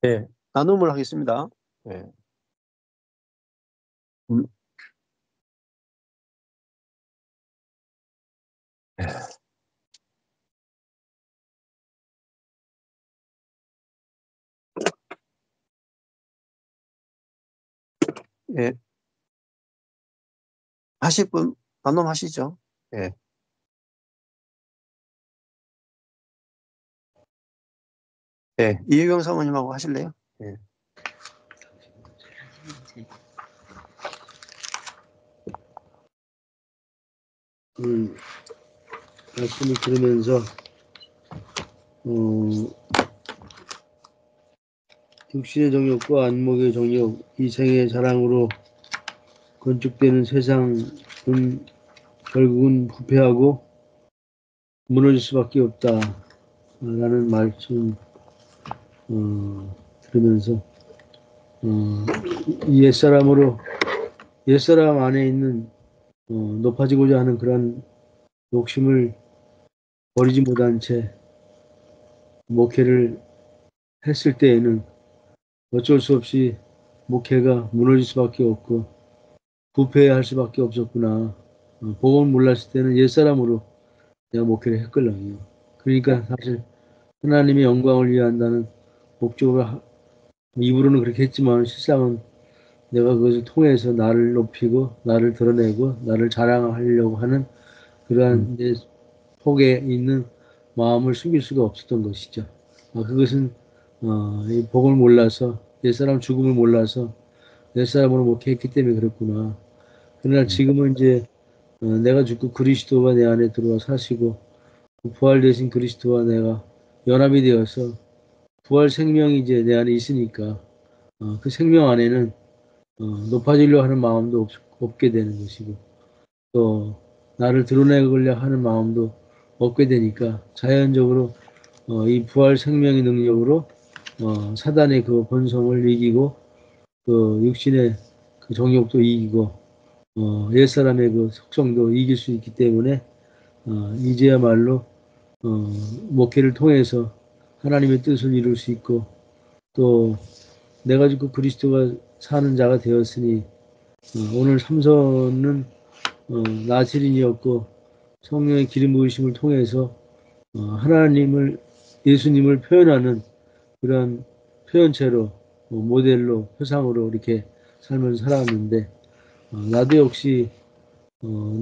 예. 나눔을 하겠습니다. 예. 음. 예. 하실 분 나눔하시죠. 예. 예. 이혜경 사모님하고 하실래요? 예. 말씀을 들으면서 육신의 정욕과 안목의 정욕, 이생의 자랑으로 건축되는 세상은 결국은 부패하고 무너질 수밖에 없다 라는 말씀 들으면서 이 옛사람 안에 있는 높아지고자 하는 그런 욕심을 버리지 못한 채 목회를 했을 때에는 어쩔 수 없이 목회가 무너질 수밖에 없고 부패할 수밖에 없었구나. 복음을 몰랐을 때는 옛사람으로 내가 목회를 했걸랑요. 그러니까 사실 하나님의 영광을 위한다는 목적으로 입으로는 그렇게 했지만 실상은 내가 그것을 통해서 나를 높이고 나를 드러내고 나를 자랑하려고 하는 그러한 내 속에 있는 마음을 숨길 수가 없었던 것이죠. 그것은 이 복을 몰라서 옛사람 죽음을 몰라서 옛사람으로 목회했기 때문에 그렇구나. 그러나 지금은 이제 내가 죽고 그리스도가 내 안에 들어와 사시고 부활되신 그리스도와 내가 연합이 되어서 부활 생명이 이제 내 안에 있으니까 그 생명 안에는 높아지려 하는 마음도 없게 되는 것이고 또 나를 드러내고자 하는 마음도 없게 되니까 자연적으로 이 부활 생명의 능력으로 사단의 그 본성을 이기고 그 육신의 그 정욕도 이기고 옛사람의 그 속성도 이길 수 있기 때문에 이제야말로 목회를 통해서 하나님의 뜻을 이룰 수 있고 또 내가 죽고 그리스도가 사는 자가 되었으니 오늘 삼손은 나실인이었고 성령의 기름 부으심을 통해서 하나님을 예수님을 표현하는 그런 표현체로 모델로 표상으로 이렇게 삶을 살았는데 나도 역시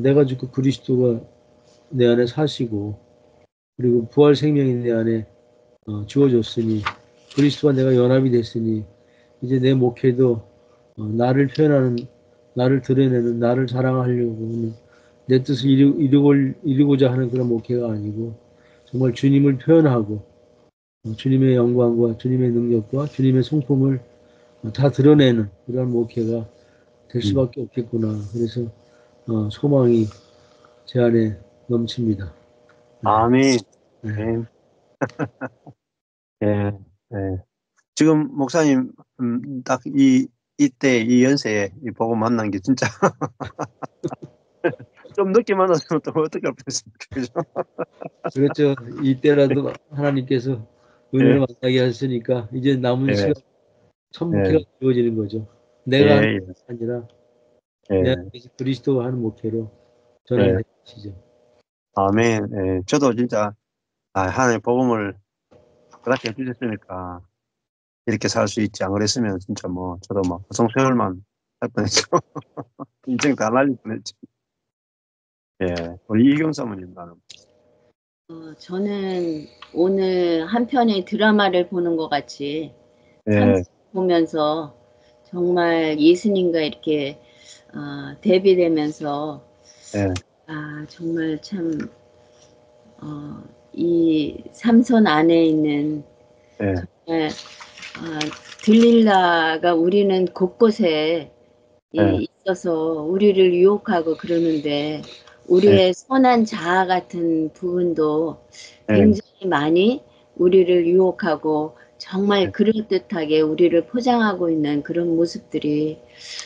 내가 죽고 그리스도가 내 안에 사시고 그리고 부활 생명이 내 안에 주어졌으니 그리스도와 내가 연합이 됐으니 이제 내 목회도 나를 표현하는 나를 드러내는 나를 자랑하려고 하는 내 뜻을 이루고자 하는 그런 목회가 아니고 정말 주님을 표현하고 주님의 영광과 주님의 능력과 주님의 성품을 다 드러내는 그런 목회가 될 수밖에 없겠구나. 그래서 소망이 제 안에 넘칩니다. 아멘. 네. 예. 예. 예. 지금 목사님 딱 이때 이 연세에 이 복음 만난 게 진짜 좀 늦게 만났으면 또 어떻게 할 뻔했습니까. 그죠? 그렇죠. 이때라도 하나님께서 은혜를 예. 만나게 하셨으니까 이제 남은 예. 시간 첫 목회가 예. 이루어지는 거죠. 내가 하는 예. 것이 아니라 내 예. 안에 그리스도가 하는 목회로 전환이 예. 되는 것이죠. 아멘. 예. 저도 진짜 하나님의 복음을 그렇게 해 주셨으니까 이렇게 살 수 있지. 안 그랬으면 진짜 뭐 저도 뭐 허송세월만 할 뻔했죠. 인생 다 날릴 뻔했죠. 예. 우리 이경 사모님 나는. 저는 오늘 한 편의 드라마를 보는 것 같이 예. 보면서 정말 예수님과 이렇게 대비되면서 예. 정말 참 이 삼손 안에 있는 예. 정말 들릴라가 우리는 곳곳에 예. 있어서 우리를 유혹하고 그러는데 예. 우리의 선한 자아 같은 부분도 예. 굉장히 많이 우리를 유혹하고 정말 그럴듯하게 우리를 포장하고 있는 그런 모습들이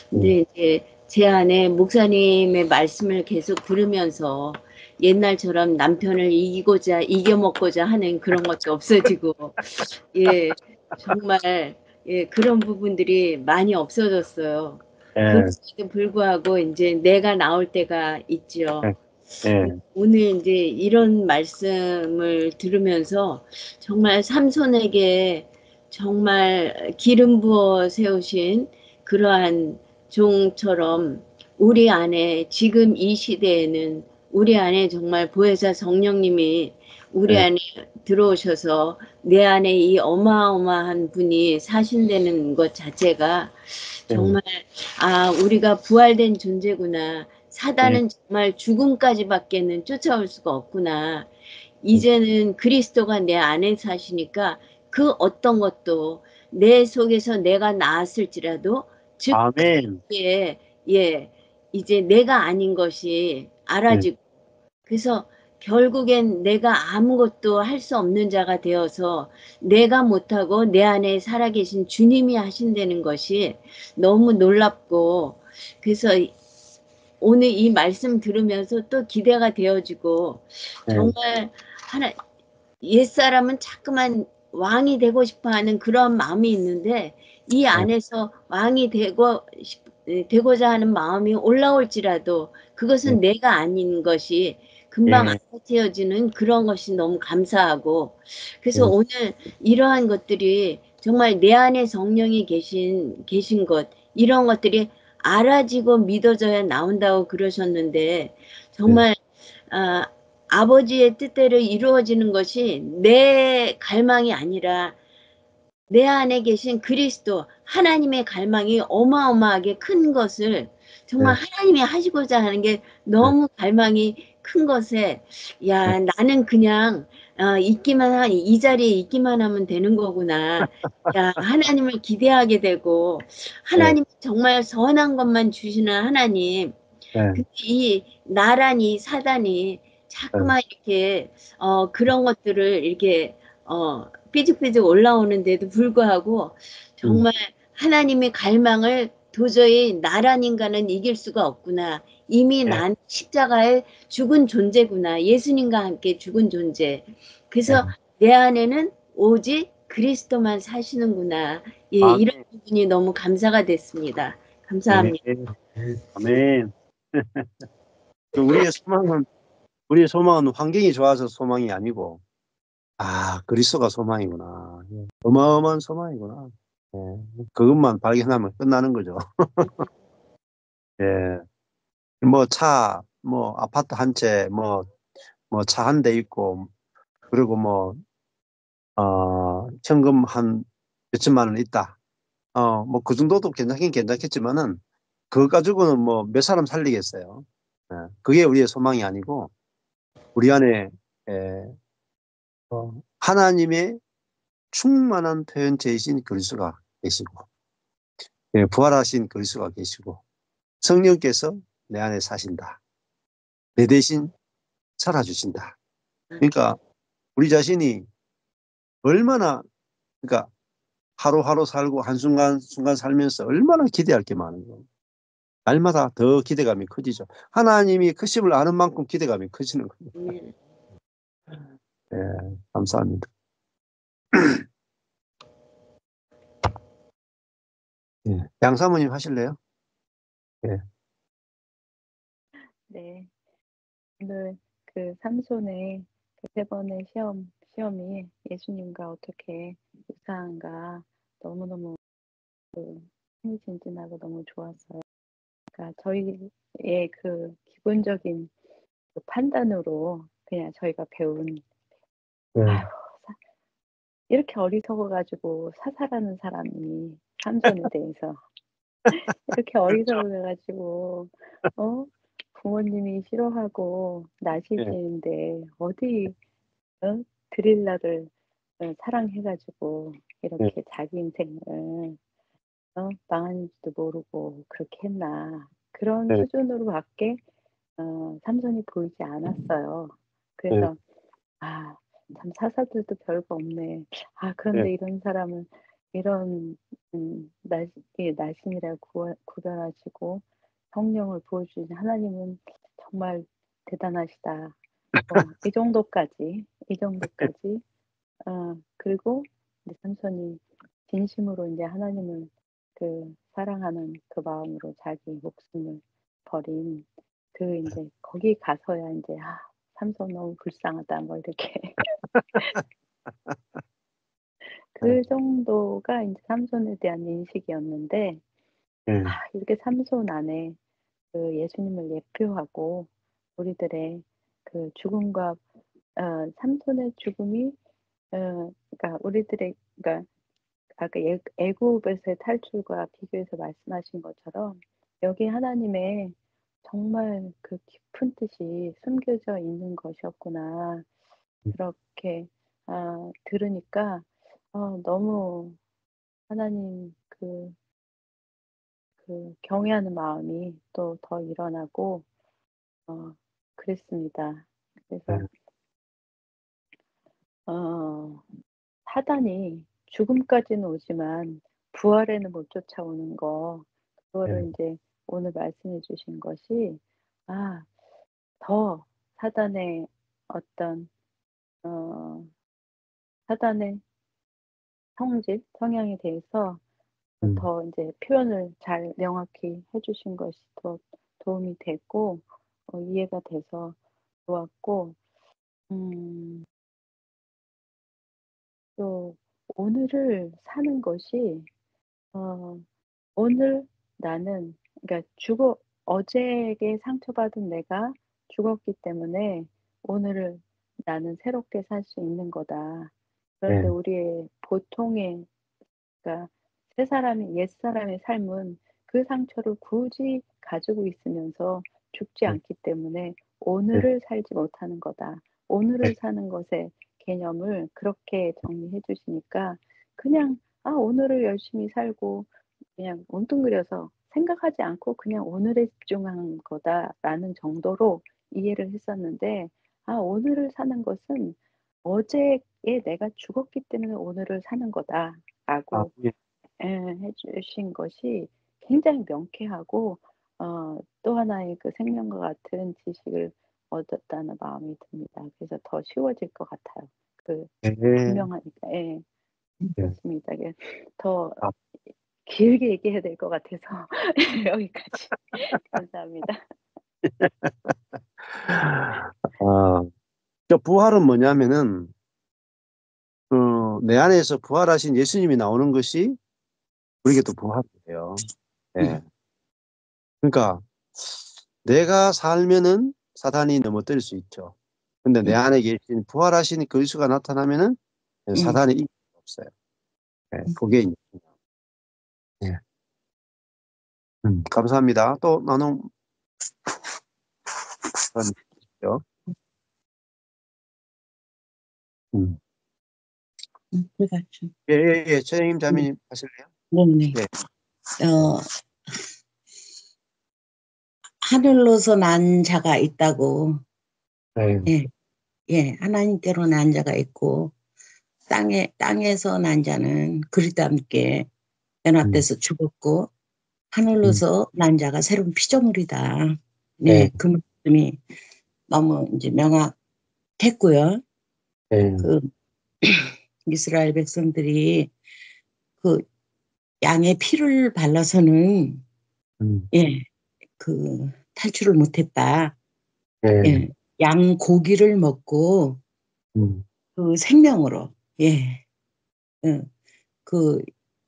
근데 이제 제 안에 목사님의 말씀을 계속 들으면서 옛날처럼 남편을 이겨먹고자 하는 그런 것도 없어지고 예 정말 예, 그런 부분들이 많이 없어졌어요. 예, 그럼에도 불구하고 이제 내가 나올 때가 있지요. 예, 예, 오늘 이제 이런 말씀을 들으면서 정말 삼손에게 정말 기름 부어 세우신 그러한 종처럼 우리 안에 지금 이 시대에는 우리 안에 정말 보혜사 성령님이 우리 예, 안에 들어오셔서 내 안에 이 어마어마한 분이 사신다는 것 자체가 예, 정말 우리가 부활된 존재구나. 예, 사단은 정말 죽음까지밖에는 쫓아올 수가 없구나. 이제는 그리스도가 내 안에 사시니까 그 어떤 것도 내 속에서 내가 나았을지라도 즉 아멘. 그게 예 이제 내가 아닌 것이 예, 알아지고 그래서 결국엔 내가 아무것도 할 수 없는 자가 되어서 내가 못하고 내 안에 살아계신 주님이 하신다는 것이 너무 놀랍고 그래서 오늘 이 말씀 들으면서 또 기대가 되어지고 예, 정말 하나 옛사람은 자꾸만 왕이 되고 싶어 하는 그런 마음이 있는데 이 예, 안에서 왕이 되고자 하는 마음이 올라올지라도 예, 그것은 내가 아닌 것이 금방 예, 알아채어지는 그런 것이 너무 감사하고 예, 그래서 오늘 이러한 것들이 정말 내 안에 성령이 계신 것 이런 것들이 알아지고 믿어져야 나온다고 그러셨는데 예, 정말 아, 아버지의 뜻대로 이루어지는 것이 내 갈망이 아니라 내 안에 계신 그리스도 하나님의 갈망이 어마어마하게 큰 것을 정말 예, 하나님이 하시고자 하는 게 예, 너무 갈망이 큰 것에 예, 야 나는 그냥 이 자리에 있기만 하면 되는 거구나. 야 하나님을 기대하게 되고 예, 하나님 정말 선한 것만 주시는 하나님 예, 근데 이 나란히 사단이 예, 자꾸만 이렇게 그런 것들을 이렇게 삐죽삐죽 올라오는데도 불구하고 음, 정말 하나님의 갈망을 도저히 나란 인간은 이길 수가 없구나. 이미 예, 난 십자가에 죽은 존재구나. 예수님과 함께 죽은 존재. 예, 그래서 내 안에는 오직 그리스도만 사시는구나. 예, 이런 아멘. 부분이 너무 감사가 됐습니다. 예, 감사합니다. 아멘. 그 우리의 소망은 환경이 좋아서 소망이 아니고, 그리스도가 소망이구나. 예, 어마어마한 소망이구나. 예, 그것만 발견하면 끝나는 거죠. 예, 뭐 아파트 한 채, 뭐 차 한 대 있고, 그리고 현금 한 몇천만 원 있다. 뭐 그 정도도 괜찮긴 괜찮겠지만은, 그거 가지고는 뭐 몇 사람 살리겠어요. 예, 그게 우리의 소망이 아니고, 우리 안에, 예, 하나님의 충만한 표현체이신 그리스도가 계시고, 예, 부활하신 그리스도가 계시고, 성령께서 내 안에 사신다. 내 대신 살아주신다. 그러니까 우리 자신이 얼마나, 그러니까 하루하루 살고 한순간순간 살면서 얼마나 기대할 게 많은 거예요. 날마다 더 기대감이 커지죠. 하나님이 크심을 아는 만큼 기대감이 커지는 거예요. 네. 예, 감사합니다. 예, 양사모님 하실래요? 예, 네. 오늘 그 삼손의 그 세 번의 시험이 예수님과 어떻게 유사한가 너무너무 그 흥미진진하고 너무 좋았어요. 그러니까 저희의 그 기본적인 그 판단으로 그냥 저희가 배운 예, 아유 이렇게 어리석어가지고 사살하는 사람이 삼손에 대해서 이렇게 그렇죠. 어리석어가지고 어 부모님이 싫어하고 예, 나시지는데 어디 드릴라를 사랑해가지고 예, 이렇게 자기 인생을 망하는지도 모르고 그렇게 했나 그런 예, 수준으로밖에 삼손이 보이지 않았어요. 예, 그래서 참 사사들도 별거 없네. 예, 그런데 이런 사람은 이런 날씬이라 구별하시고 성령을 보여주신 하나님은 정말 대단하시다. 이 정도까지 그리고 이제 삼손이 진심으로 이제 하나님을 그 사랑하는 그 마음으로 자기 목숨을 버린 그 이제 거기 가서야 이제 삼손 너무 불쌍하다 뭐 이렇게 그 정도가 이제 삼손에 대한 인식이었는데 예, 이렇게 삼손 안에 그 예수님을 예표하고 우리들의 그 죽음과 삼손의 죽음이 그러니까 우리들의 그러니까 아까 애굽에서의 탈출과 비교해서 말씀하신 것처럼 여기 하나님의 정말 그 깊은 뜻이 숨겨져 있는 것이었구나. 그렇게 들으니까 너무 하나님 그 경외하는 마음이 또 더 일어나고 그랬습니다. 예, 그래서 사단이 죽음까지는 오지만 부활에는 못 쫓아오는 거 예, 그거를 이제 오늘 말씀해 주신 것이 더 사단의 어떤 어 사단의 성질, 성향에 대해서 음, 더 이제 표현을 잘 명확히 해 주신 것이 더 도움이 됐고 이해가 돼서 좋았고 음 또 오늘을 사는 것이 어 오늘 나는 그러니까 어제에 상처받은 내가 죽었기 때문에 오늘을 나는 새롭게 살 수 있는 거다. 그런데 예, 우리의 보통의 그러니까 옛사람의 삶은 그 상처를 굳이 가지고 있으면서 죽지 예, 않기 때문에 예, 오늘을 살지 못하는 거다. 오늘을 사는 것의 개념을 그렇게 정리해 주시니까 그냥 오늘을 열심히 살고 그냥 뭉뚱그려서 생각하지 않고 그냥 오늘에 집중하는 거다라는 정도로 이해를 했었는데 오늘을 사는 것은 어제에 내가 죽었기 때문에 오늘을 사는 아, 거다라고 예, 해 주신 것이 굉장히 명쾌하고 또 하나의 그 생명과 같은 지식을 얻었다는 마음이 듭니다. 그래서 더 쉬워질 것 같아요. 그 예, 분명하니까. 예. 예. 그렇습니다. 더 아, 길게 얘기해야 될 것 같아서 여기까지. 감사합니다. 저 부활은 뭐냐면은, 내 안에서 부활하신 예수님이 나오는 것이 우리에게 또 부활이에요. 예. 그러니까 내가 살면은 사단이 넘어뜨릴 수 있죠. 근데 내 안에 계신 부활하신 그리스도가 나타나면은 사단이 이길 수 없어요. 예, 그게 이제 예. 감사합니다. 또 나눔 주시죠. 음. 그렇죠. 예, 예, 예. 최영임 자매님 하실래요? 네네. 예. 하늘로서 난 자가 있다고. 네. 예, 예. 하나님께로 난 자가 있고, 땅에서 난 자는 그리스도와 함께 연합돼서 죽었고, 하늘로서 난 자가 새로운 피조물이다. 네. 네, 그 말씀이 너무 이제 명확했고요. 네. 그 이스라엘 백성들이 그 양의 피를 발라서는 예, 그 탈출을 못했다. 네. 예, 양 고기를 먹고 그 생명으로 예, 예, 그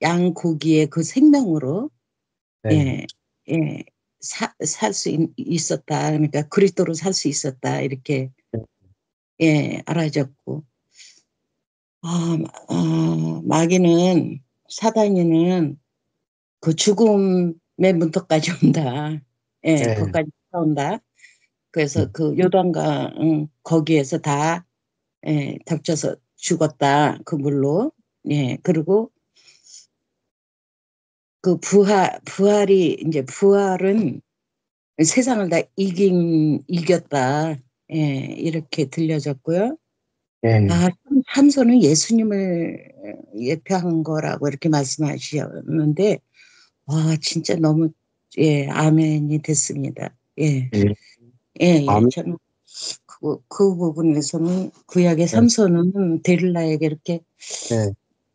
양 고기의 그 생명으로 네. 예, 예, 살 수 있었다. 그러니까 그리스도로 살 수 있었다. 이렇게 예, 알아졌고 마귀는 사단이는 그 죽음의 문턱까지 온다. 예, 네. 거기까지 온다. 그래서 그 요단강 거기에서 다 예, 덮쳐서 죽었다. 그 물로. 예, 그리고 그 부활은 세상을 다 이겼다. 예, 이렇게 들려졌고요. 네. 삼손은 예수님을 예표한 거라고 이렇게 말씀하셨는데, 와, 진짜 너무, 예, 아멘이 됐습니다. 예, 네. 예, 예. 아멘. 저는 그 부분에서는 구약의 네. 삼손은 데릴라에게 이렇게 네.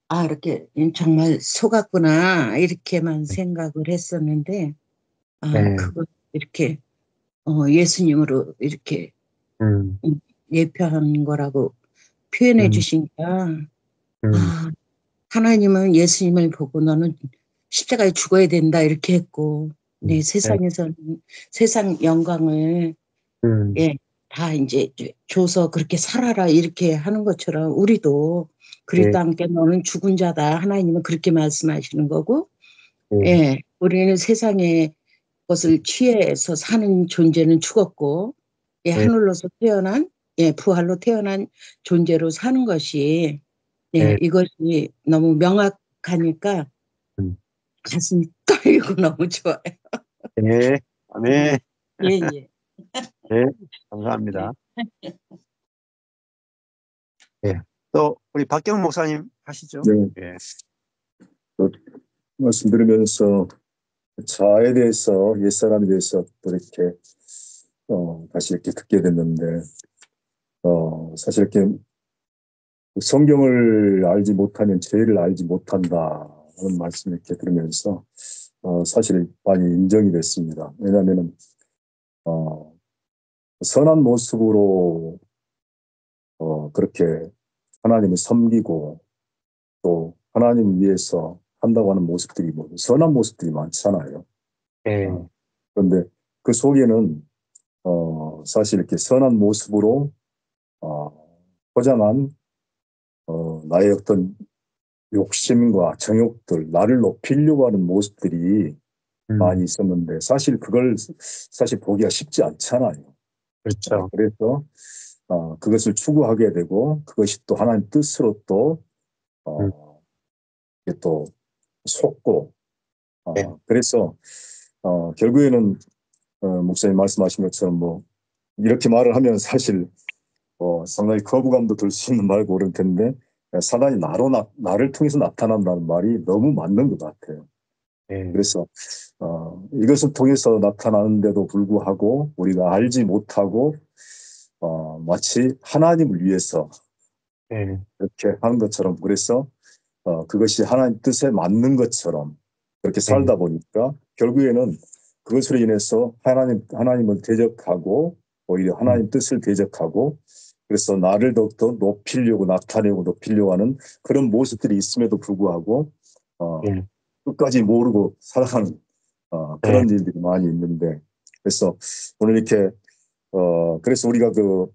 아, 이렇게 정말 속았구나 이렇게만 생각을 했었는데 네. 그거 이렇게 예수님으로 이렇게 음, 예표한 거라고 표현해 음, 주시니까 음, 아, 하나님은 예수님을 보고 너는 십자가에 죽어야 된다 이렇게 했고 내 네. 세상에서는 세상 영광을 음, 예, 다 이제 줘서 그렇게 살아라 이렇게 하는 것처럼 우리도 네, 그리스도 함께 너는 죽은 자다 하나님은 그렇게 말씀하시는 거고 네, 예, 우리는 세상의 것을 취해서 사는 존재는 죽었고 예, 네, 하늘로서 태어난 예, 부활로 태어난 존재로 사는 것이 예, 네, 이것이 너무 명확하니까 음, 가슴이 떨리고 너무 좋아요. 네, 아멘. 예, 예. 네, 네. 감사합니다. 예. 또 우리 박경 목사님 하시죠. 네, 예. 또 말씀드리면서 자아에 대해서 옛사람에 대해서 또 이렇게 다시 이렇게 듣게 됐는데 사실 이렇게 성경을 알지 못하면 죄를 알지 못한다 하는 말씀 이렇게 들으면서 사실 많이 인정이 됐습니다. 왜냐하면은 선한 모습으로 그렇게 하나님을 섬기고 또 하나님을 위해서 한다고 하는 모습들이 뭐 선한 모습들이 많잖아요. 예. 어, 그런데 그 속에는 사실 이렇게 선한 모습으로 포장한 나의 어떤 욕심과 정욕들, 나를 높이려고 하는 모습들이 많이 음, 있었는데 사실 그걸 사실 보기가 쉽지 않잖아요. 그렇죠. 그래서 그것을 추구하게 되고 그것이 또 하나님 뜻으로 또 음, 이게 또 속고 예. 그래서 결국에는 목사님 말씀하신 것처럼 뭐 이렇게 말을 하면 사실 상당히 거부감도 들 수 있는 말고 그럴 텐데 사단이 나를 통해서 나타난다는 말이 너무 맞는 것 같아요. 예. 그래서 이것을 통해서 나타나는데도 불구하고 우리가 알지 못하고 마치 하나님을 위해서 예. 이렇게 하는 것처럼 그래서 그것이 하나님 뜻에 맞는 것처럼 그렇게 예. 살다 보니까 결국에는 그것으로 인해서 하나님을 대적하고 오히려 음, 하나님 뜻을 대적하고 그래서 나를 더욱더 높이려고 나타내고 높이려고 하는 그런 모습들이 있음에도 불구하고 어, 예. 끝까지 모르고 살아가는 예. 그런 일들이 많이 있는데 그래서 오늘 이렇게 그래서 우리가 그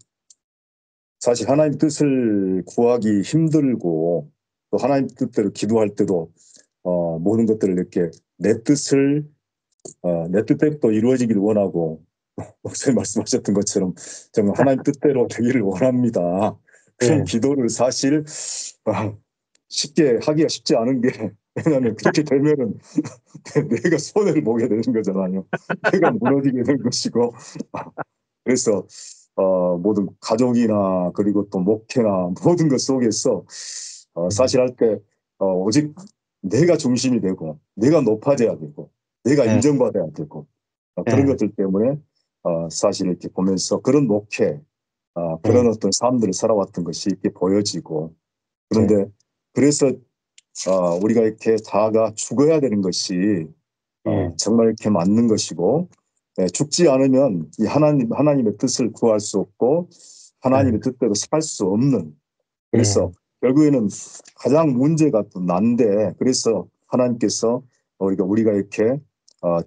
사실 하나님 뜻을 구하기 힘들고 또 하나님 뜻대로 기도할 때도 모든 것들을 이렇게 내 뜻을 내 뜻대로 또 이루어지기를 원하고 목사님 말씀하셨던 것처럼 정말 하나님 뜻대로 되기를 원합니다. 그런 예. 기도를 사실 쉽게 하기가 쉽지 않은 게 왜냐하면 그렇게 되면은 내가 손해를 보게 되는 거잖아요. 내가 무너지게 되는 것이고 그래서 모든 가족이나 그리고 또 목회나 모든 것 속에서 사실 할 때 오직 내가 중심이 되고 내가 높아져야 되고 내가 예. 인정받아야 되고 그런 예. 것들 때문에 사실 이렇게 보면서 그런 목회 예. 그런 어떤 삶들을 살아왔던 것이 이렇게 보여지고 예. 그런데 그래서 우리가 이렇게 다가 죽어야 되는 것이 예. 정말 이렇게 맞는 것이고 죽지 않으면 이 하나님의 뜻을 구할 수 없고 하나님의 뜻대로 살 수 없는 예. 그래서 결국에는 가장 문제가 또 난데 그래서 하나님께서 우리가 이렇게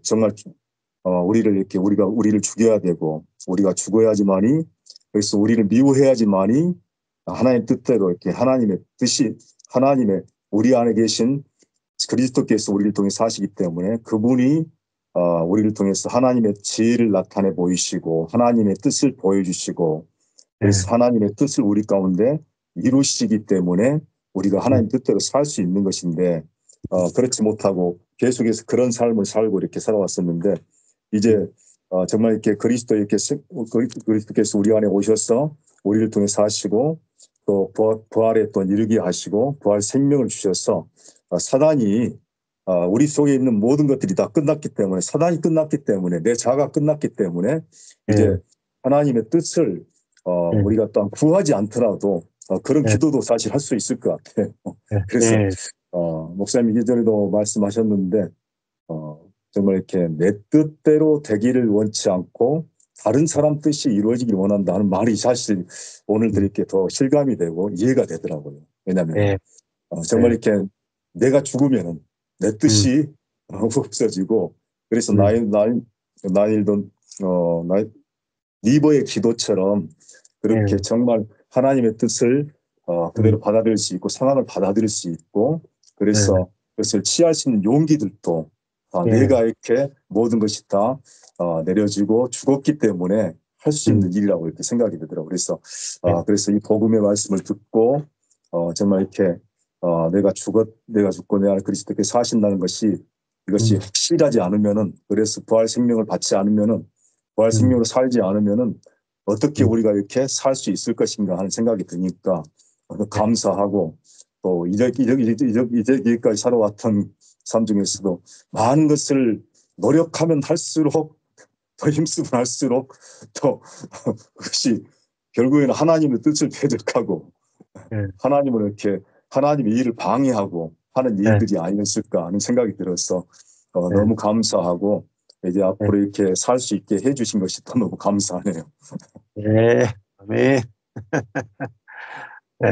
정말 우리를 이렇게 우리를 죽여야 되고 우리가 죽어야지만이 그래서 우리를 미워해야지만이 하나님 뜻대로 이렇게 하나님의 뜻이 하나님의 우리 안에 계신 그리스도께서 우리를 통해 사시기 때문에 그분이 우리를 통해서 하나님의 지혜를 나타내 보이시고 하나님의 뜻을 보여주시고 예. 그래서 하나님의 뜻을 우리 가운데 이루시기 때문에 우리가 하나님 뜻대로 살 수 있는 것인데 그렇지 못하고 계속해서 그런 삶을 살고 이렇게 살아왔었는데 이제 정말 이렇게 그리스도께서 우리 안에 오셔서 우리를 통해 사시고 또 부활에 또 이르게 하시고 부활 생명을 주셔서 사단이 우리 속에 있는 모든 것들이 다 끝났기 때문에 사단이 끝났기 때문에 내 자가 끝났기 때문에 이제 예. 하나님의 뜻을 예. 우리가 또 구하지 않더라도 그런 네, 기도도 사실 할 수 있을 것 같아요. 네, 그래서 네, 목사님 이전에도 말씀하셨는데 정말 이렇게 내 뜻대로 되기를 원치 않고 다른 사람 뜻이 이루어지길 원한다는 말이 사실 오늘 이렇게 더 실감이 되고 이해가 되더라고요. 왜냐하면 네, 정말 네, 이렇게 내가 죽으면은 내 음, 뜻이 없어지고 그래서 음, 나일던 리버의 기도처럼 그렇게 네, 정말 하나님의 뜻을 그대로 음, 받아들일 수 있고 상황을 받아들일 수 있고 네, 그래서 그것을 취할 수 있는 용기들도 네, 내가 이렇게 모든 것이 다 내려지고 죽었기 때문에 할 수 음, 있는 일이라고 이렇게 생각이 되더라고요. 그래서 네, 그래서 이 복음의 말씀을 듣고 정말 이렇게 내가 죽고 내 안에 그리스도께 사신다는 것이 이것이 음, 확실하지 않으면은 그래서 부활 생명을 받지 않으면은 부활 음, 생명으로 살지 않으면은 어떻게 음, 우리가 이렇게 살 수 있을 것인가 하는 생각이 드니까 네, 감사하고 또 이제까지 살아왔던 삶 중에서도 많은 것을 노력하면 할수록 더 힘쓰면 할수록 더 그것이 결국에는 하나님의 뜻을 대적하고 네, 하나님을 이렇게 하나님의 일을 방해하고 하는 네, 일들이 아니었을까 하는 생각이 들어서 네, 너무 감사하고 이제 네, 앞으로 이렇게 살 수 있게 해주신 것이 또 너무 감사하네요. 네, 아멘. 네,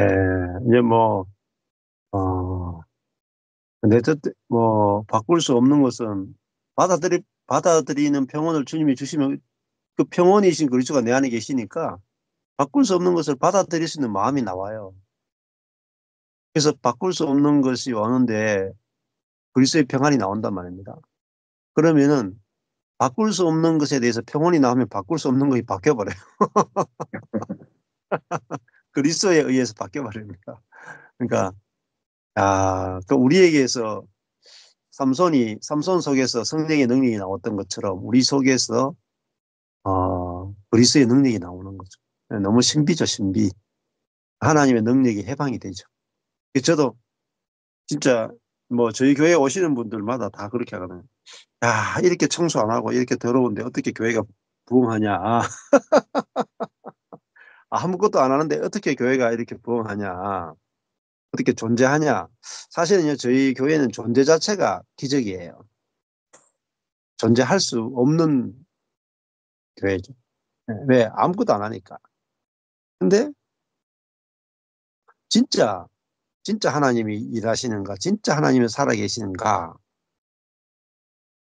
이제 뭐, 어, 내 뜻, 뭐, 바꿀 수 없는 것은 받아들이는 평온을 주님이 주시면 그 평온이신 그리스도가 내 안에 계시니까 바꿀 수 없는 것을 받아들일 수 있는 마음이 나와요. 그래서 바꿀 수 없는 것이 오는데 그리스도의 평안이 나온단 말입니다. 그러면은 바꿀 수 없는 것에 대해서 평온이 나오면 바꿀 수 없는 것이 바뀌어버려요. 그리스도에 의해서 바뀌어버립니다. 그러니까, 그 우리에게서 삼손 속에서 성령의 능력이 나왔던 것처럼 우리 속에서 그리스도의 능력이 나오는 거죠. 너무 신비죠, 신비. 하나님의 능력이 해방이 되죠. 저도 진짜 뭐 저희 교회 오시는 분들마다 다 그렇게 하거든요. 야, 이렇게 청소 안 하고 이렇게 더러운데 어떻게 교회가 부흥하냐. 아무것도 안 하는데 어떻게 교회가 이렇게 부흥하냐. 어떻게 존재하냐. 사실은요, 저희 교회는 존재 자체가 기적이에요. 존재할 수 없는 교회죠. 왜? 아무것도 안 하니까. 근데 진짜, 진짜 하나님이 일하시는가? 진짜 하나님이 살아계시는가?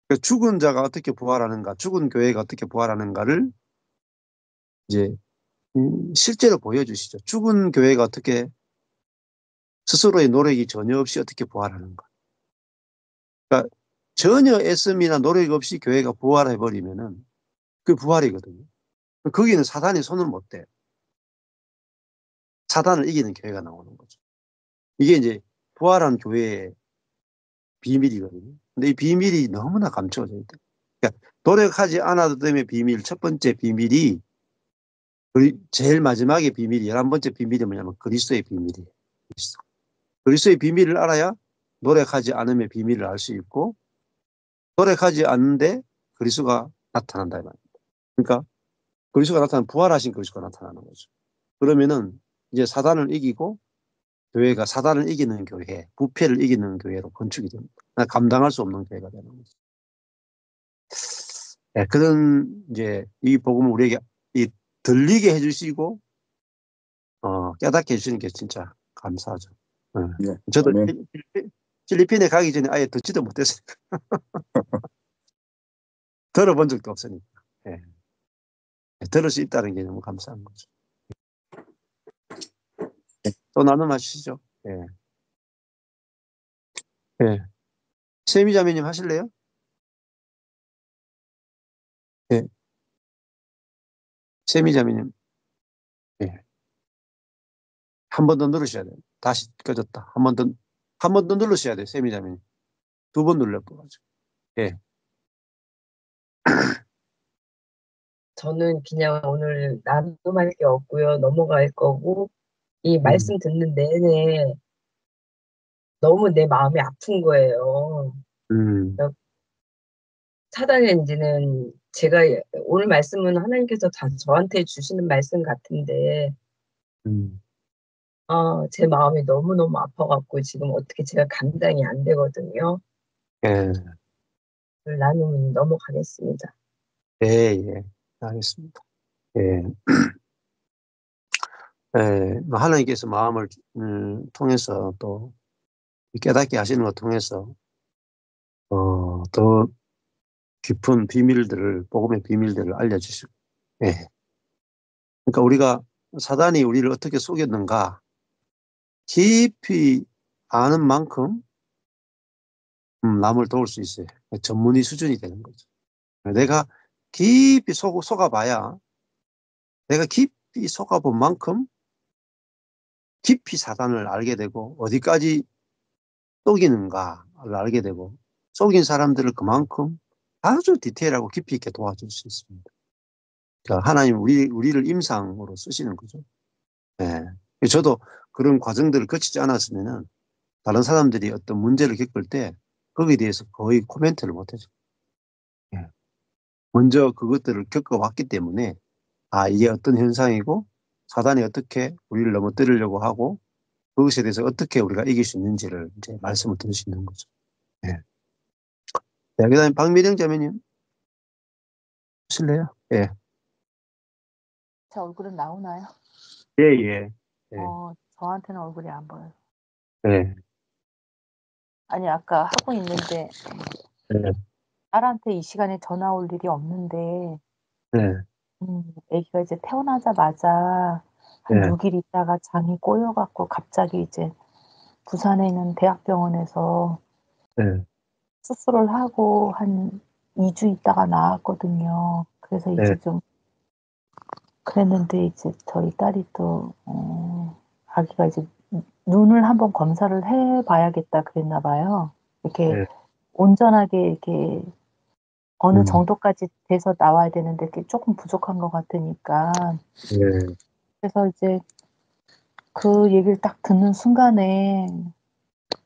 그 죽은 자가 어떻게 부활하는가? 죽은 교회가 어떻게 부활하는가를 이제 실제로 보여주시죠. 죽은 교회가 어떻게 스스로의 노력이 전혀 없이 어떻게 부활하는가. 그러니까 전혀 애씀이나 노력 없이 교회가 부활해버리면은 그 부활이거든요. 거기는 사단이 손을 못 대요. 사단을 이기는 교회가 나오는 거죠. 이게 이제 부활한 교회의 비밀이거든요. 근데 이 비밀이 너무나 감춰져 있다. 그러니까 노력하지 않아도 되는 비밀, 첫 번째 비밀이 제일 마지막에 비밀이 11번째 비밀이 뭐냐면 그리스도의 비밀이에요. 그리스도의 비밀을 알아야 노력하지 않음의 비밀을 알 수 있고 노력하지 않는데 그리스도가 나타난다 이 말입니다. 그러니까 그리스도가 나타나면 부활하신 그리스도가 나타나는 거죠. 그러면은 이제 사단을 이기고 교회가 사단을 이기는 교회, 부패를 이기는 교회로 건축이 됩니다. 감당할 수 없는 교회가 되는 거죠. 네, 그런 이제 이 복음을 우리에게 들리게 해주시고 깨닫게 해주시는 게 진짜 감사하죠. 네. 예, 저도 아멘. 필리핀에 가기 전에 아예 듣지도 못했으니까 들어본 적도 없으니까 네. 들을 수 있다는 게 너무 감사한 거죠. 또 나눔하시죠. 예. 예. 세미자매님 하실래요? 예. 세미자매님. 예. 한 번 더 누르셔야 돼요. 다시 꺼졌다. 한 번 더 누르셔야 돼요. 세미자매님. 두 번 눌러가지고. 예. 저는 그냥 오늘 나눔할 게 없고요. 넘어갈 거고, 이 음, 말씀 듣는 내내 너무 내 마음이 아픈 거예요. 음, 차단했는지는 제가 오늘 말씀은 하나님께서 다 저한테 주시는 말씀 같은데, 음, 제 마음이 너무너무 아파갖고 지금 어떻게 제가 감당이 안 되거든요. 예, 오늘 나누면 넘어가겠습니다. 예, 예. 알겠습니다. 예. 예, 뭐 하나님께서 마음을 통해서 또 깨닫게 하시는 것 통해서 더 깊은 비밀들을 복음의 비밀들을 알려주시고, 예. 그러니까 우리가 사단이 우리를 어떻게 속였는가 깊이 아는 만큼 남을 도울 수 있어요. 전문의 수준이 되는 거죠. 내가 깊이 속아봐야 내가 깊이 속아본 만큼 깊이 사단을 알게 되고 어디까지 속이는가를 알게 되고 속인 사람들을 그만큼 아주 디테일하고 깊이 있게 도와줄 수 있습니다. 그러니까 하나님 우리를 임상으로 쓰시는 거죠. 네. 저도 그런 과정들을 거치지 않았으면은 다른 사람들이 어떤 문제를 겪을 때 거기에 대해서 거의 코멘트를 못해요. 네. 먼저 그것들을 겪어왔기 때문에 이게 어떤 현상이고 사단이 어떻게 우리를 넘어뜨리려고 하고 그것에 대해서 어떻게 우리가 이길 수 있는지를 이제 말씀을 드릴 수 있는 거죠. 네. 네, 그다음에 박미령 자매님 실래요? 예. 제 얼굴은 나오나요? 예, 예. 예. 저한테는 얼굴이 안 보여요. 예. 아니, 아까 하고 있는데 예. 딸한테 이 시간에 전화 올 일이 없는데 예. 애기가 이제 태어나자마자 한 예. 6일 있다가 장이 꼬여갖고 갑자기 이제 부산에 있는 대학병원에서 예. 수술을 하고 한 2주 있다가 나왔거든요. 그래서 예. 이제 좀 그랬는데 이제 저희 딸이 또 아기가 이제 눈을 한번 검사를 해봐야겠다 그랬나 봐요. 이렇게 예. 온전하게 이렇게 어느 음. 정도까지 돼서 나와야 되는데 그게 조금 부족한 것 같으니까. 예. 그래서 이제 그 얘기를 딱 듣는 순간에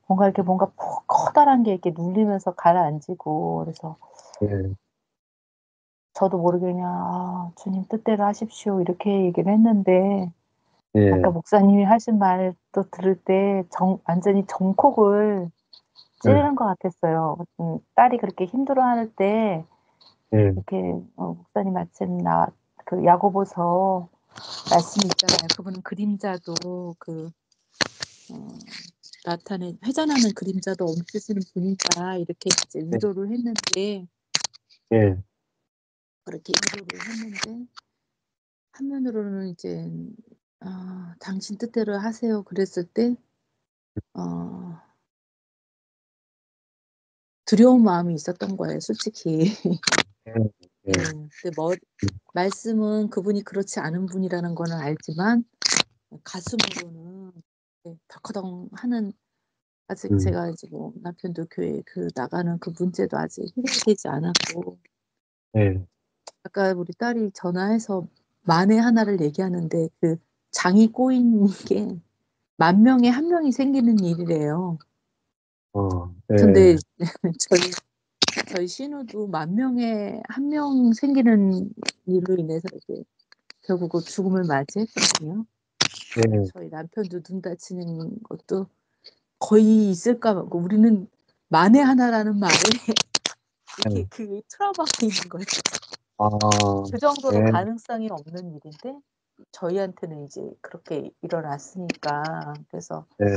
뭔가 커다란 게 이렇게 눌리면서 가라앉고 그래서 예. 저도 모르게 그냥 주님 뜻대로 하십시오 이렇게 얘기를 했는데 예. 아까 목사님이 하신 말도 들을 때 완전히 정콕을 예. 찌르는 것 같았어요. 딸이 그렇게 힘들어할 때 예. 이렇게 목사님 마침 그 야고보서 말씀이 있잖아요. 그분은 그림자도 나타낸 회전하는 그림자도 옮기시는 분이다 이렇게 이제 위로를 했는데 예. 그렇게 위로를 했는데 한면으로는 이제 당신 뜻대로 하세요 그랬을 때 두려운 마음이 있었던 거예요, 솔직히. 예. 예. 근데 말씀은 그분이 그렇지 않은 분이라는 거는 알지만 가슴으로는 덜커덩 하는 아직 제가 이제 뭐 남편도 교회 나가는 그 문제도 아직 해결되지 않았고 예. 아까 우리 딸이 전화해서 만에 하나를 얘기하는데 그 장이 꼬인 게 10,000명에 1명이 생기는 일이래요. 예. 근데 저희 신우도 10,000명에 1명 생기는 일로 인해서 이제 결국 그 죽음을 맞이했거든요. 예. 저희 남편도 눈 다치는 것도 거의 있을까 봐 우리는 만에 하나라는 말에 이렇게 그 트라우마가 있는 거예요. 그 정도로 예. 가능성이 없는 일인데 저희한테는 이제 그렇게 일어났으니까 그래서 예.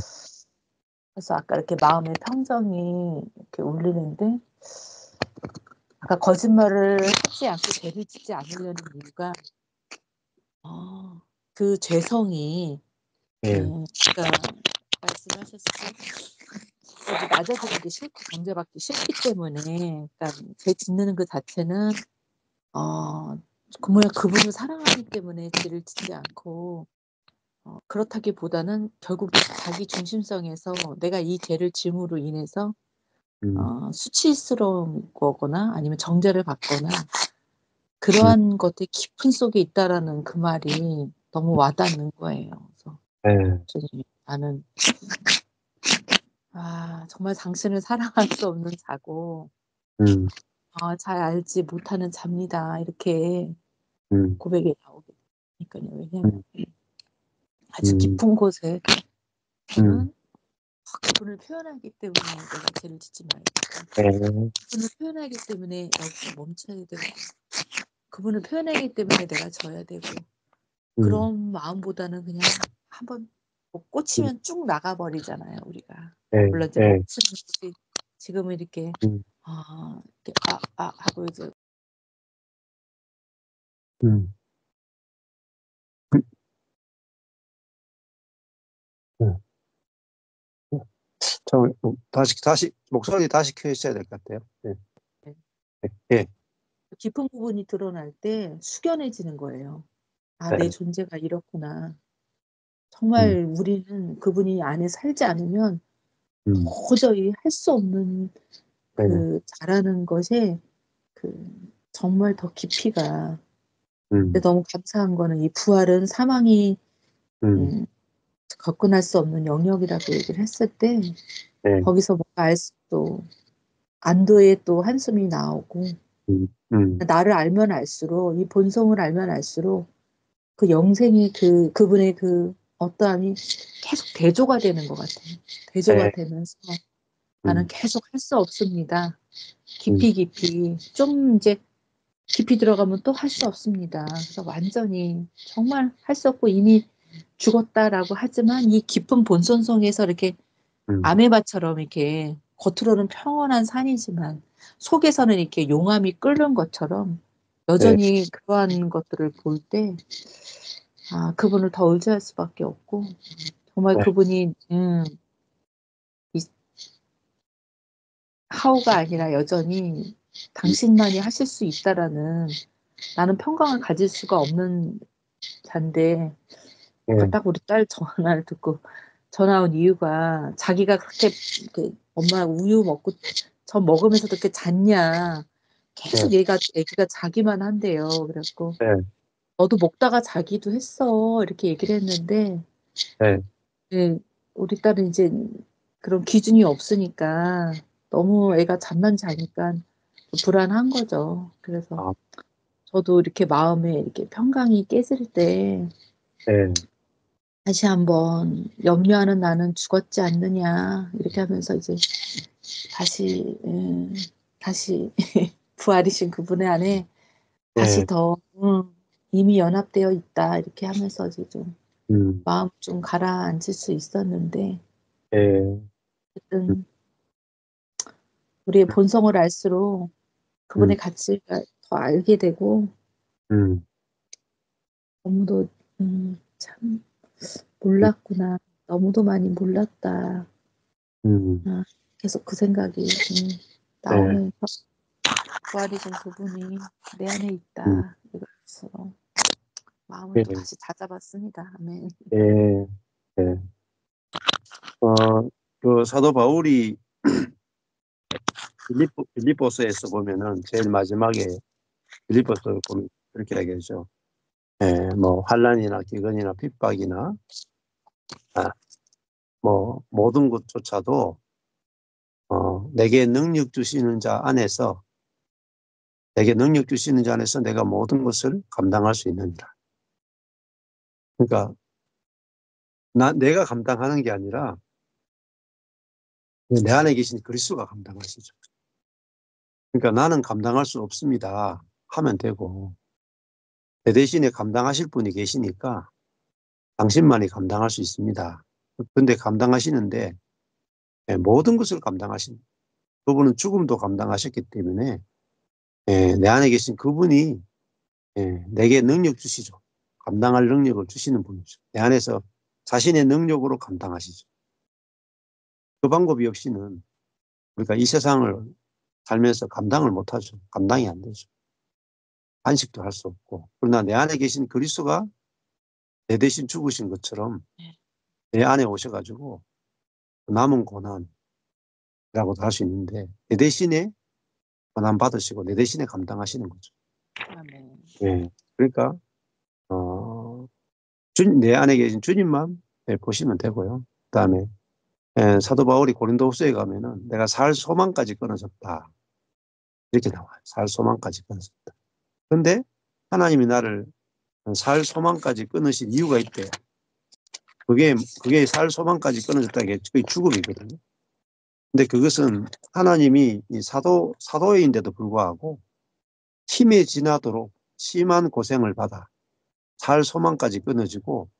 아까 이렇게 마음의 평정이 이렇게 울리는데 아까 거짓말을 하지 않고 죄를 짓지 않으려는 이유가 그 죄성이 예. 아까 말씀하셨듯이 맞아들이기 싫고 정죄받기 싫기 때문에 그러니까 죄 짓는 그 자체는 그분을 사랑하기 때문에 죄를 짓지 않고 그렇다기보다는 결국 자기 중심성에서 내가 이 죄를 짐으로 인해서 수치스러운 거거나 아니면 정죄를 받거나 그러한 것들이 깊은 속에 있다라는 그 말이 너무 와닿는 거예요. 그래서 예. 나는 정말 당신을 사랑할 수 없는 자고 음. 잘 알지 못하는 자입니다. 이렇게 음. 고백이 나오게 되니까요. 왜냐면 음. 아주 깊은 곳에 저는 음, 그분을 표현하기 때문에 내가 죄를 짓지 말고 네, 그분을 표현하기 때문에 여기서 멈춰야 되고 그분을 표현하기 때문에 내가 져야 되고 음, 그런 마음보다는 그냥 한번 뭐 음, 꽂히면 쭉 나가버리잖아요 우리가. 네, 물론 이제 네, 멈추는 것이 지금은 이렇게 음, 이렇게 하고 이제 음, 음. 다시 목소리 다시 켜주셔야 될 것 같아요. 네, 네, 네, 깊은 부분이 드러날 때 숙연해지는 거예요. 네, 내 존재가 이렇구나. 음, 정말 우리는 그분이 안에 살지 않으면 음, 도저히 할 수 없는 네, 그 잘하는 것에 그 정말 더 깊이가. 근데 음, 너무 감사한 거는 이 부활은 사망이 음, 음, 접근할 수 없는 영역이라고 얘기를 했을 때 네, 거기서 뭔가 또 안도의 또 한숨이 나오고 음, 음, 나를 알면 알수록 이 본성을 알면 알수록 그 영생이 그분의 그 어떠함이 계속 대조가 되는 것 같아요. 대조가 네, 되면서 나는 음, 계속 할 수 없습니다. 음, 깊이 좀 이제 깊이 들어가면 또 할 수 없습니다. 그래서 완전히 정말 할 수 없고 이미 죽었다라고 하지만 이 깊은 본선성에서 이렇게 음, 아메바처럼 이렇게 겉으로는 평온한 산이지만 속에서는 이렇게 용암이 끓는 것처럼 네, 여전히 그러한 것들을 볼 때 그분을 더 의지할 수밖에 없고 정말 네, 그분이 이 하우가 아니라 여전히 당신만이 하실 수 있다라는 나는 평강을 가질 수가 없는 잔데 네, 딱 우리 딸 전화를 듣고 전화 온 이유가 자기가 그렇게 엄마 우유 먹고 저 먹으면서 그렇게 잤냐 네, 계속 애기가 자기만 한대요. 그래갖고 네, 너도 먹다가 자기도 했어 이렇게 얘기를 했는데 네, 네, 우리 딸은 이제 그런 기준이 없으니까 너무 애가 잠만 자니까 불안한 거죠. 그래서 아, 저도 이렇게 마음에 이렇게 평강이 깨질 때 네, 다시 한번 염려하는 나는 죽었지 않느냐 이렇게 하면서 이제 다시 다시 부활이신 그분의 안에 다시 네, 더 이미 연합되어 있다 이렇게 하면서 이제 좀 음, 마음 좀 가라앉을 수 있었는데 네, 음, 어쨌든 우리의 본성을 알수록 음, 그분의 가치가 더 알게 되고 음, 너무도 참 음, 몰랐구나 너무도 많이 몰랐다 계속 그 생각이 네, 나오면서 부활이신 그분이 내 안에 음, 있다 이것으로 마음을 네, 또 다시 다잡았습니다. 아멘. 네, 네. 그 사도 바울이 빌립보서에서 보면은 제일 마지막에 빌립보서 보면 그렇게 얘기하죠. 뭐 환난이나 기근이나 핍박이나 뭐 모든 것조차도 내게 능력 주시는 자 안에서 내가 모든 것을 감당할 수 있느니라. 그러니까 내가 감당하는 게 아니라 내 안에 계신 그리스도가 감당하시죠. 그러니까 나는 감당할 수 없습니다 하면 되고 내 대신에 감당하실 분이 계시니까 당신만이 감당할 수 있습니다. 근데 감당하시는데 모든 것을 감당하십니다. 그분은 죽음도 감당하셨기 때문에 내 안에 계신 그분이 내게 능력 주시죠. 감당할 능력을 주시는 분이죠. 내 안에서 자신의 능력으로 감당하시죠. 그 방법이 없이는 우리가 이 세상을 살면서 감당을 못하죠. 감당이 안 되죠. 안식도 할 수 없고. 그러나 내 안에 계신 그리스도가 내 대신 죽으신 것처럼 내 안에 오셔가지고 남은 고난이라고도 할 수 있는데 내 대신에 고난 받으시고 내 대신에 감당하시는 거죠. 아멘. 예. 그러니까 내 안에 계신 주님만 보시면 되고요. 그다음에 사도 바울이 고린도후서에 가면은 내가 살 소망까지 끊어졌다 이렇게 나와요. 살 소망까지 끊어졌다. 그런데 하나님이 나를 살 소망까지 끊으신 이유가 있대요. 그게 살 소망까지 끊어졌다는 게 거의 죽음이거든요. 근데 그것은 하나님이 이 사도인데도 불구하고 힘에 지나도록 심한 고생을 받아 살 소망까지 끊어지고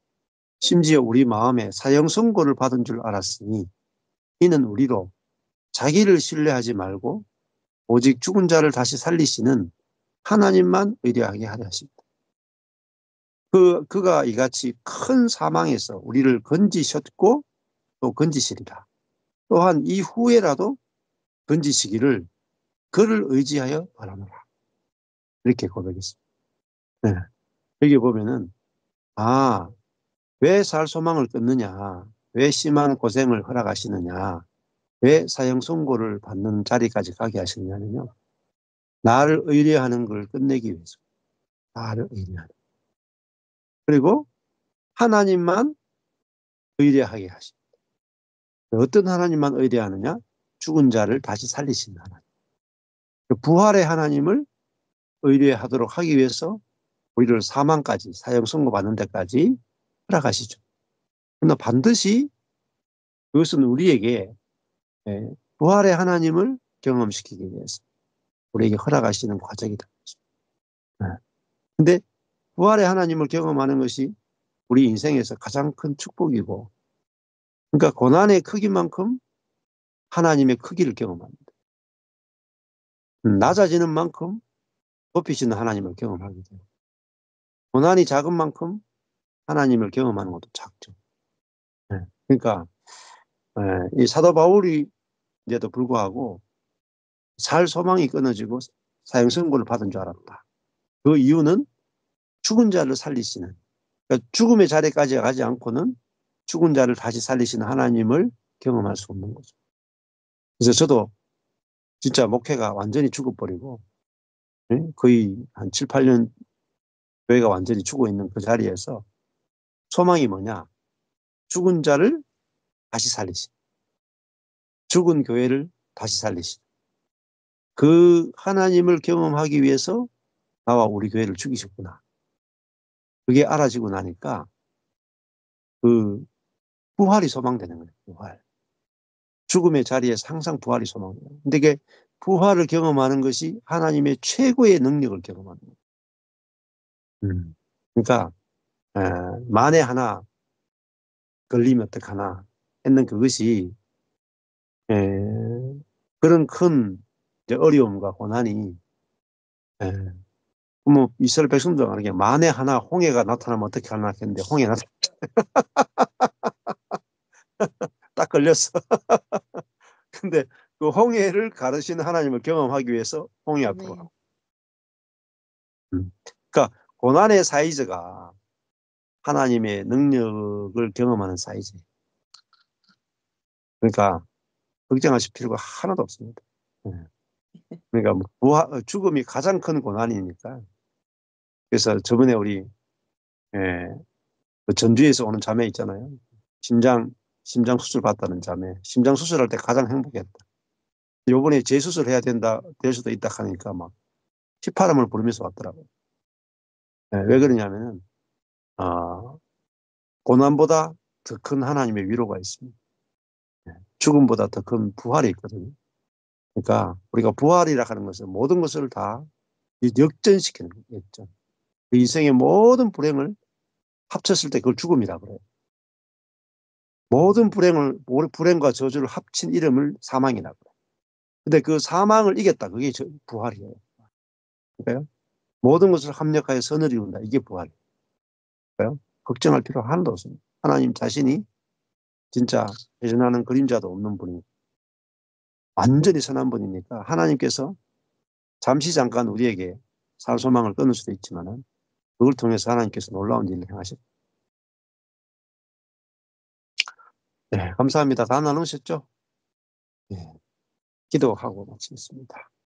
심지어 우리 마음에 사형 선고를 받은 줄 알았으니 이는 우리로 자기를 신뢰하지 말고 오직 죽은 자를 다시 살리시는 하나님만 의뢰하게 하려 하십니다. 그가 이같이 큰 사망에서 우리를 건지셨고 또 건지시리라. 또한 이후에라도 건지시기를 그를 의지하여 바라노라. 이렇게 고백했습니다. 네. 여기 보면은 왜 살 소망을 끊느냐, 왜 심한 고생을 허락하시느냐, 왜 사형 선고를 받는 자리까지 가게 하시느냐면요, 나를 의뢰하는 걸 끝내기 위해서. 나를 의뢰하는. 그리고 하나님만 의뢰하게 하십니다. 어떤 하나님만 의뢰하느냐? 죽은 자를 다시 살리시는 하나님. 부활의 하나님을 의뢰하도록 하기 위해서 우리를 사망까지, 사형 선고받는 데까지 허락하시죠. 그러나 반드시 그것은 우리에게 부활의 하나님을 경험시키기 위해서 우리에게 허락하시는 과정이다. 근데 부활의 하나님을 경험하는 것이 우리 인생에서 가장 큰 축복이고, 그러니까 고난의 크기만큼 하나님의 크기를 경험합니다. 낮아지는 만큼 높이시는 하나님을 경험하게 돼요. 고난이 작은 만큼 하나님을 경험하는 것도 작죠. 그러니까 이 사도 바울인데도 불구하고 살 소망이 끊어지고 사형 선고를 받은 줄 알았다. 그 이유는 죽은 자를 살리시는, 그러니까 죽음의 자리까지 가지 않고는 죽은 자를 다시 살리시는 하나님을 경험할 수 없는 거죠. 그래서 저도 진짜 목회가 완전히 죽어버리고 거의 한 7, 8년 교회가 완전히 죽어 있는 그 자리에서 소망이 뭐냐? 죽은 자를 다시 살리신, 죽은 교회를 다시 살리신 그 하나님을 경험하기 위해서 나와 우리 교회를 죽이셨구나. 그게 알아지고 나니까 그 부활이 소망되는 거예요. 부활. 죽음의 자리에서 항상 부활이 소망돼요. 근데 이게 부활을 경험하는 것이 하나님의 최고의 능력을 경험하는 거예요. 그러니까 만에 하나 걸리면 어떡하나 했는 그것이 그런 큰 이제 어려움과 고난이 뭐 이스라엘 백성도 하는 게 만에 하나 홍해가 나타나면 어떻게 하나 했는데 홍해 나타 딱 걸렸어. 근데 그 홍해를 가르치는 하나님을 경험하기 위해서 홍해 앞으로 가고. 그러니까 고난의 사이즈가 하나님의 능력을 경험하는 사이즈. 그러니까 걱정하실 필요가 하나도 없습니다. 그러니까 죽음이 가장 큰 고난이니까. 그래서 저번에 우리 그 전주에서 오는 자매 있잖아요. 심장 수술 받다는 자매. 심장 수술할 때 가장 행복했다. 요번에 재수술 해야 될 수도 있다 하니까 막 휘파람을 부르면서 왔더라고요. 왜 그러냐면은 고난보다 더 큰 하나님의 위로가 있습니다. 죽음보다 더 큰 부활이 있거든요. 그러니까 우리가 부활이라 하는 것은 모든 것을 다 역전시키는 거예요. 역전. 그 인생의 모든 불행을 합쳤을 때 그걸 죽음이라 그래요. 모든 불행과 저주를 합친 이름을 사망이라 그래요. 근데 그 사망을 이겼다. 그게 부활이에요. 그러니까요. 모든 것을 합력하여 선을 이룬다. 이게 부활이에요. 그러니까요. 걱정할 필요 하나도 없습니다. 하나님 자신이 진짜 배신하는 그림자도 없는 분이 완전히 선한 분이니까 하나님께서 잠깐 우리에게 살 소망을 끊을 수도 있지만 그걸 통해서 하나님께서 놀라운 일을 행하셨다. 네, 감사합니다. 다 나누셨죠? 네, 기도하고 마치겠습니다.